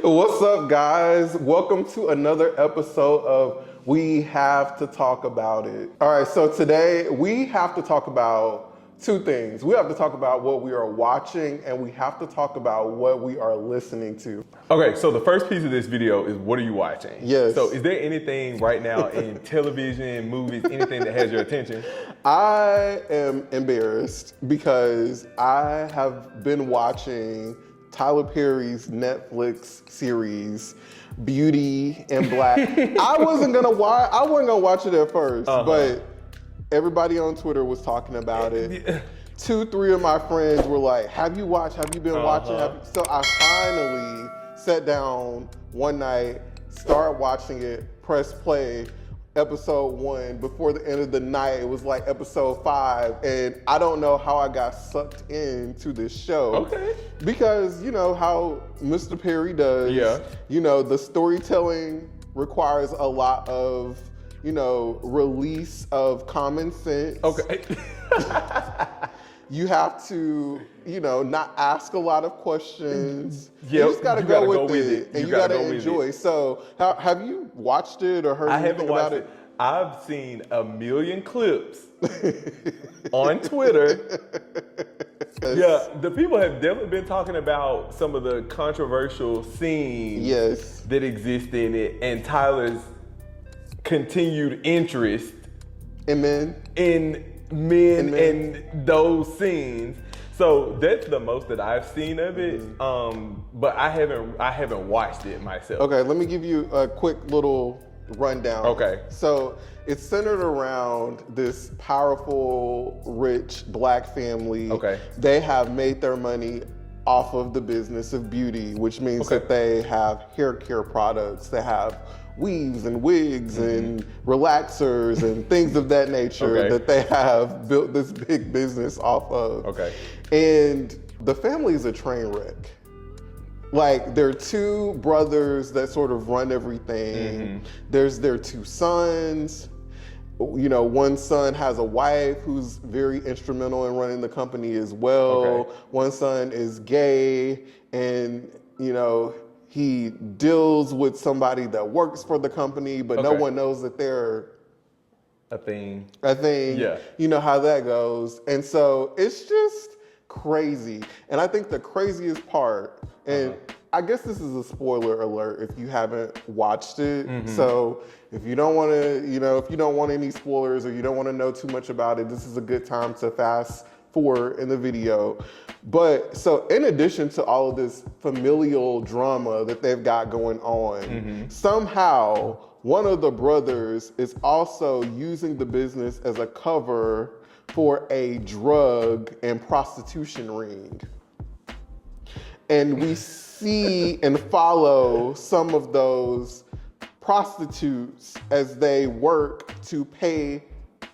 What's up, guys? Welcome to another episode of We Have to Talk About It. All right, so today we have to talk about two things. We have to talk about what we are watching, and we have to talk about what we are listening to. Okay, so the first piece of this video is what are you watching? Yes. So is there anything right now in television, movies, anything that has your attention? I am embarrassed because I have been watching Tyler Perry's Netflix series, Beauty and Black. I wasn't gonna watch it at first, but everybody on Twitter was talking about it. 2-3 of my friends were like, have you watched? Have you been watching? So I finally sat down one night, started watching it, pressed play, episode 1. Before the end of the night, it was like episode 5. And I don't know how I got sucked into this show. Okay. Because you know how Mr. Perry does. Yeah. You know, the storytelling requires a lot of, you know, release of common sense. Okay. You have to, you know, not ask a lot of questions. Yep, You just gotta go with it. And you gotta go with enjoy. So have you watched it or heard anything about it? I've seen a million clips on Twitter. Yeah, the people have definitely been talking about some of the controversial scenes that exist in it, and Tyler's continued interest in men and those scenes. So that's the most that I've seen of it. But I haven't watched it myself. Okay, let me give you a quick little rundown. Okay. So it's centered around this powerful, rich black family. Okay. They have made their money off of the business of beauty, which means that they have hair care products. They have weaves and wigs and relaxers and things of that nature that they have built this big business off of. Okay. And the family is a train wreck. Like, there are two brothers that sort of run everything. There's their two sons. You know, one son has a wife who's very instrumental in running the company as well. Okay. One son is gay, and, you know, he deals with somebody that works for the company, but no one knows that they're a thing. Yeah. You know how that goes. And so it's just crazy. And I think the craziest part, and I guess this is a spoiler alert if you haven't watched it. So if you don't want to, you know, if you don't want any spoilers or you don't want to know too much about it, this is a good time to fast forward in the video. But so in addition to all of this familial drama that they've got going on, somehow one of the brothers is also using the business as a cover for a drug and prostitution ring. And we see and follow some of those prostitutes as they work to pay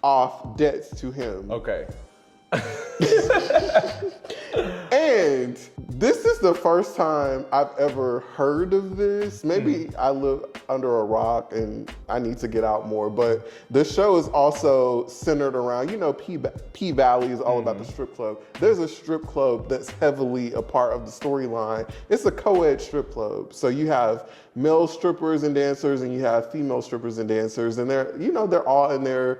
off debts to him. Okay. And this is the first time I've ever heard of this. Maybe I live under a rock and I need to get out more, but the show is also centered around, you know, P-Valley is all about the strip club. There's a strip club that's heavily a part of the storyline. It's a co-ed strip club. So you have male strippers and dancers and you have female strippers and dancers, and they're, you know, they're all in there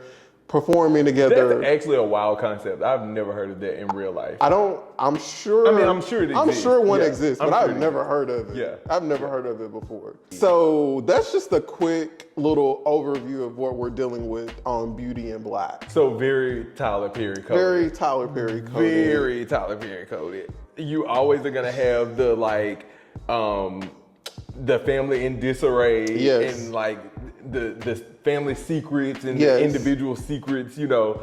performing together. That's actually a wild concept. I've never heard of that in real life. I'm sure it exists. I'm sure one exists, but I've never heard of it. Yeah. I've never heard of it before. So that's just a quick little overview of what we're dealing with on Beauty and Black. So very Tyler Perry coded. Very Tyler Perry coded. Very Tyler Perry coded. You always are gonna have the like the family in disarray and like the family secrets and the individual secrets, you know.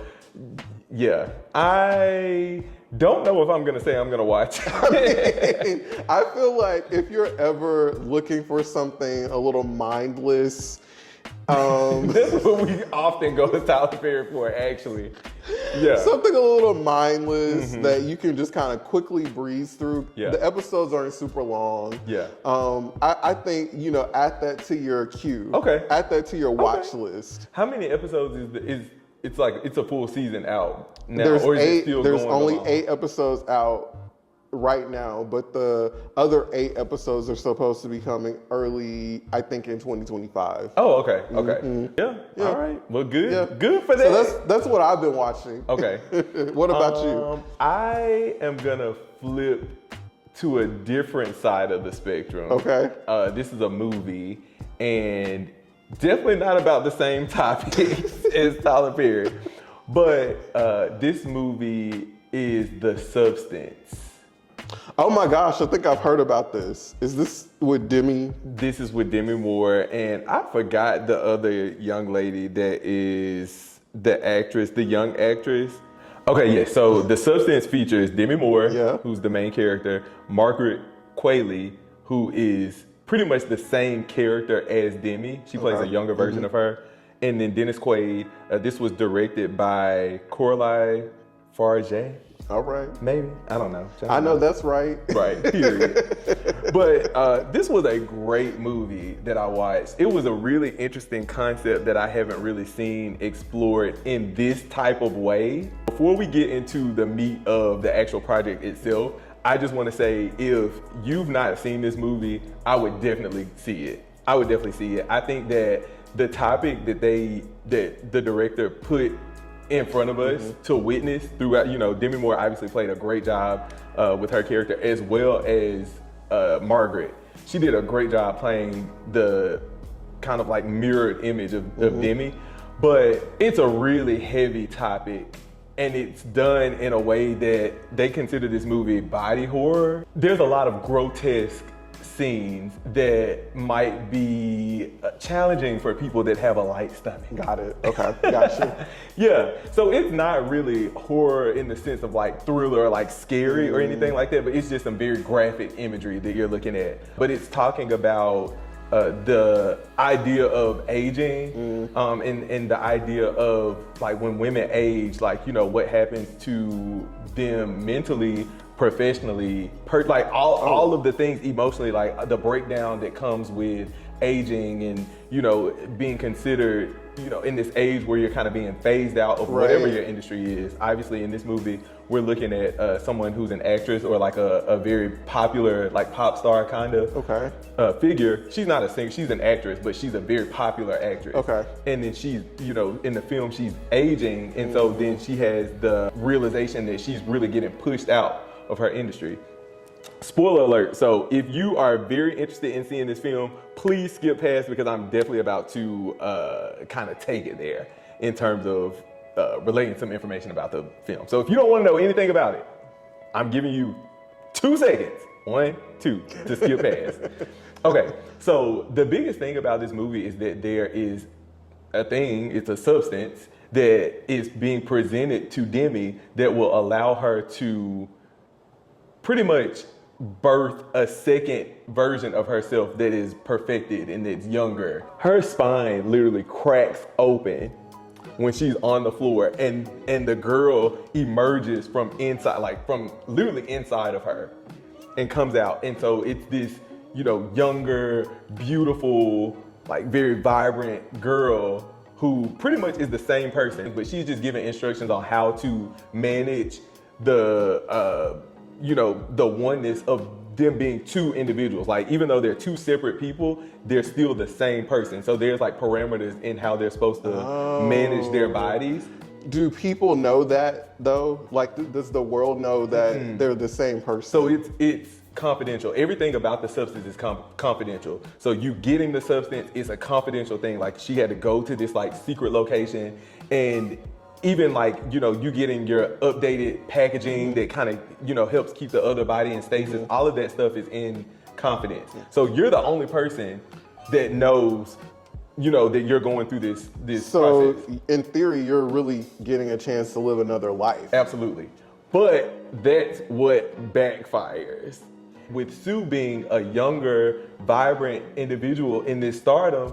Yeah. I don't know if I'm gonna say I'm gonna watch. I feel like if you're ever looking for something a little mindless, that's what we often go to Tyler Perry for, actually. Yeah. Something a little mindless that you can just kind of quickly breeze through. Yeah. The episodes aren't super long. Yeah. I think, you know, add that to your queue. Okay. Add that to your watch list. How many episodes is it's a full season out now? There's or is eight. it still There's going only along? 8 episodes out. right now, but the other 8 episodes are supposed to be coming early, I think, in 2025. Oh, okay. Yeah. All right. Well, good. Yeah. Good for that. So that's what I've been watching. Okay. What about you? I am gonna flip to a different side of the spectrum. Okay. This is a movie, and definitely not about the same topic as Tyler Perry, but this movie is The Substance. Oh my gosh, I think I've heard about this. Is this with Demi? This is with Demi Moore, and I forgot the other young lady that is the actress, the young actress. Okay, yeah, so The Substance features Demi Moore, who's the main character, Margaret Qualley, who is pretty much the same character as Demi. She plays a younger version of her. And then Dennis Quaid. This was directed by Coralie Farge. All right. Maybe. I don't know. I know that's right. Right, period. But this was a great movie that I watched. It was a really interesting concept that I haven't really seen explored in this type of way. Before we get into the meat of the actual project itself, I just want to say, if you've not seen this movie, I would definitely see it. I think that the topic that the director put in front of us to witness throughout, Demi Moore obviously played a great job with her character, as well as Margaret. She did a great job playing the kind of like mirrored image of Demi, but it's a really heavy topic. And it's done in a way that they consider this movie body horror. There's a lot of grotesque scenes that might be challenging for people that have a light stomach. Got it. Okay, gotcha. Yeah, so it's not really horror in the sense of like thriller or like scary or anything like that, but it's just some very graphic imagery that you're looking at. But it's talking about the idea of aging, and the idea of like when women age, like, what happens to them mentally, professionally, like all of the things emotionally, like the breakdown that comes with aging and, being considered, in this age where you're kind of being phased out of whatever your industry is. Obviously in this movie, we're looking at someone who's an actress or like a very popular, like pop star kind of figure. She's not a singer, she's an actress, but she's a very popular actress. Okay. And then she's, in the film, she's aging. And so then she has the realization that she's really getting pushed out of her industry. Spoiler alert. So if you are very interested in seeing this film, please skip past, because I'm definitely about to kind of take it there in terms of relating some information about the film. So if you don't want to know anything about it, I'm giving you 2 seconds. 1, 2 to skip past. Okay, so the biggest thing about this movie is that there is a thing, it's a substance that is being presented to Demi that will allow her to pretty much birth a second version of herself that is perfected and that's younger. Her spine literally cracks open when she's on the floor, and the girl emerges from inside, like from literally inside of her, and comes out. And so it's this, younger, beautiful, like very vibrant girl who pretty much is the same person, but she's just giving instructions on how to manage the the oneness of them being 2 individuals. Like, even though they're 2 separate people, they're still the same person. So there's like parameters in how they're supposed to manage their bodies. Do people know that though? Like, does the world know that they're the same person? So it's confidential. Everything about the substance is confidential. So you getting the substance is a confidential thing. Like, she had to go to this like secret location, and even like, you getting your updated packaging that kind of, helps keep the other body in stasis. All of that stuff is in confidence. So you're the only person that knows, that you're going through this process. So in theory, you're really getting a chance to live another life. Absolutely. But that's what backfires. With Sue being a younger, vibrant individual in this stardom,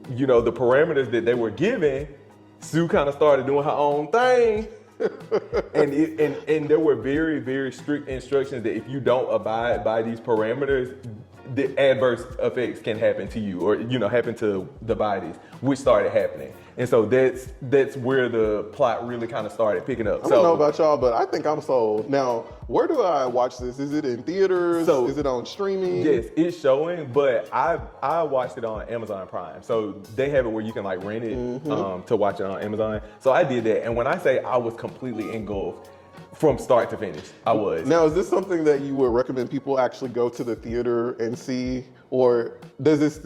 the parameters that they were given, Sue kind of started doing her own thing. and there were very, very strict instructions that if you don't abide by these parameters, the adverse effects can happen to you, or happen to the bodies, which started happening. And so that's where the plot really kind of started picking up. I don't know about y'all, but I think I'm sold. Now, Where do I watch this? Is it in theaters? So, is it on streaming? Yes, it's showing, but I watched it on Amazon Prime. So they have it where you can like rent it to watch it on Amazon. So I did that, and when I say I was completely engulfed from start to finish, I was. Now, is this something that you would recommend people actually go to the theater and see, or does it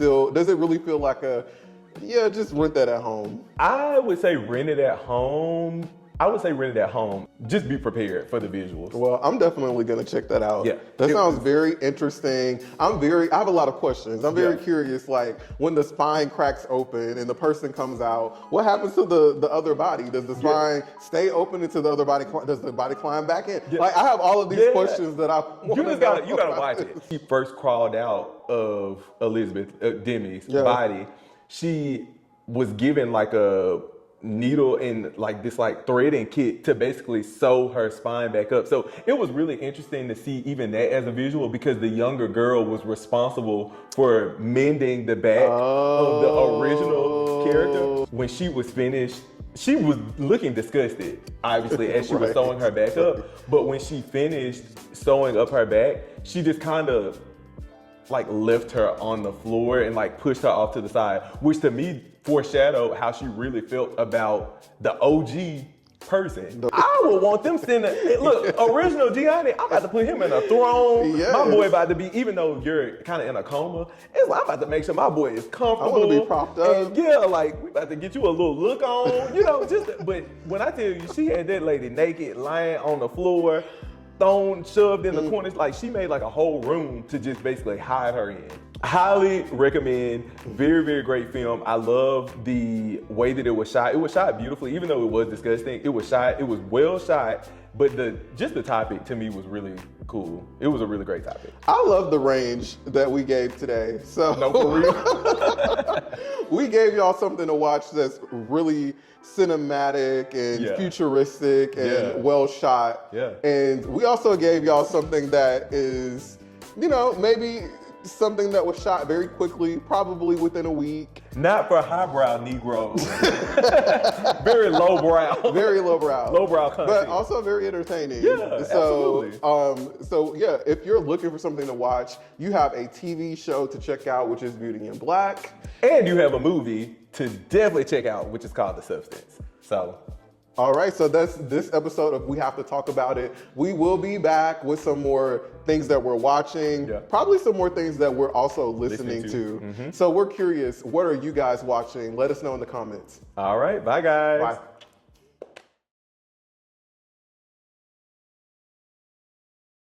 really feel like just rent that at home? I would say rent it at home. Just be prepared for the visuals. Well, I'm definitely gonna check that out. Yeah. That sounds very interesting. I have a lot of questions. I'm very curious, like when the spine cracks open and the person comes out, what happens to the other body? Does the spine stay open until the other body, does the body climb back in? Yeah. Like I have all of these questions that I you gotta watch it. He first crawled out of Demi's body. She was given like a needle and like this like threading kit to basically sew her spine back up. So it was really interesting to see even that as a visual, because the younger girl was responsible for mending the back of the original character. When she was finished, she was looking disgusted, obviously, as she was sewing her back up. But when she finished sewing up her back, she just kind of like left her on the floor and like pushed her off to the side, which to me foreshadowed how she really felt about the OG person. I would want them sending, look, original Giani, I'm about to put him in a throne. Yes. My boy about to be, even though you're kind of in a coma, it's like, I'm about to make sure my boy is comfortable. I want to be propped up. And yeah, like, we about to get you a little look on, but when I tell you, she had that lady naked, lying on the floor, shoved in the corners, like she made like a whole room to just basically hide her in. Highly recommend. Very, very great film. I love the way that it was shot. It was shot beautifully, even though it was disgusting. It was well shot, but the topic to me was really cool. It was a really great topic. I love the range that we gave today. So no, for real. We gave y'all something to watch that's really cinematic and futuristic and well shot. Yeah. And we also gave y'all something that is, maybe something that was shot very quickly, probably within a week. Not for highbrow Negroes. Very lowbrow. Very lowbrow. Lowbrow content. But also very entertaining. Yeah, absolutely. So if you're looking for something to watch, you have a TV show to check out, which is Beauty in Black. And you have a movie to definitely check out, which is called The Substance. So. All right, so that's this episode of We Have to Talk About It. We will be back with some more things that we're watching, probably some more things that we're also listening to. So we're curious, what are you guys watching? Let us know in the comments. All right, bye guys. Bye.